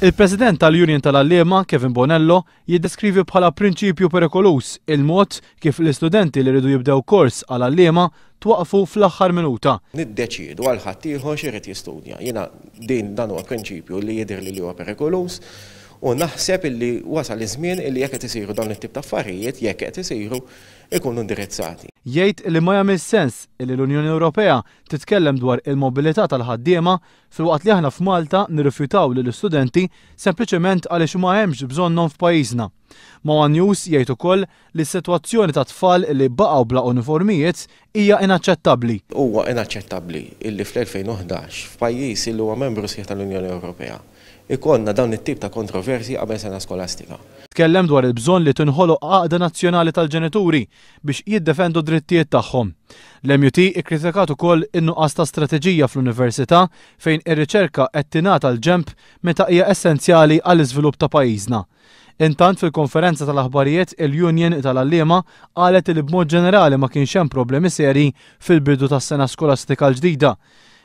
Il-President tal-Union tal-Allima, Kevin Bonello, jiddeskrivi bħala prinċipju perikolus il-mod kif l-istudenti li rridu jibdew kors għall-allima twaqfu fl-aħħar minuta. Niddeċiedu għal ħadd ieħor x'irid jistudja. Jiena dan huwa prinċipju li jidher li huwa perikolus u naħseb illi wasal iż-żmien illi jekk qed isiru dawn it-tip ta' affarijiet jekk qed isiru ikunu indirizzati. Jgħid li ma jagħmel sens li l-Unjoni Ewropea titkellem dwar il-mobilità tal-ħaddiema filwaqt li aħna f'Malta nirrifjutaw lill-istudenti sempliċement għaliex ma hemmx bżonnhom f'pajjiżna. Mawa News jgħid ukoll li s-sitwazzjoni ta' tfal li baqgħu bla uniformijiet hija inaċċettabbli. Huwa inaċċettabbli illi fl-2011 f'pajjiż illi huwa membru sħiħ tal-Unjoni Ewropea ikonna dawn it-tip ta' kontroversji qabel sena skolastika. Tkellem dwar il-bżonn li tinħoloq għaqda nazzjonali tal-ġenituri biex jiddefendu drittijiet tagħhom. L-MUT ikkritikat ukoll in-nuqqas ta' strateġija fl-università fejn ir-riċerka qed tingħata l-ġenb meta hija essenzjali għall-iżvilupp ta' pajjiżna. Intant fil-konferenza tal-aħbarijiet il-Union tal-Allima qalet li b'mod ġenerali ma kienx hemm problemi serji fil-bidu tas-sena skolastika l-ġdida.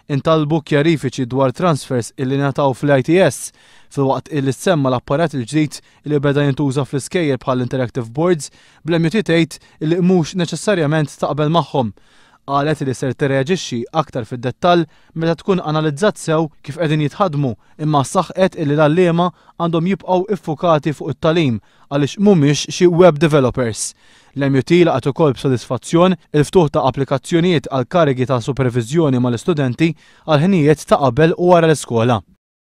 Intalbu kjarifiċi dwar transfers illi nataw fl-ITS filwaqt illi semma l-apparat il-ġdid li beda jintuża fl-iskejjer bħal interactive boards bl-MUT tgħid illi mhux neċessarjament taqbel magħhom. Qalet li ser tirreaġixxi aktar fid-dettall meta tkun analizzat sew kif qegħdin jitħaddmu imma saħqet illi l-allima għandhom jibqgħu iffukati fuq it-tagħlim għaliex mhumiex xi web developers. L-MUT laqgħet ukoll b'sodisfazzjon il-ftuħ ta' applikazzjonijiet għal karigi ta' supervizjoni mal-istudenti għal ħinijiet ta' qabel u wara l-iskola.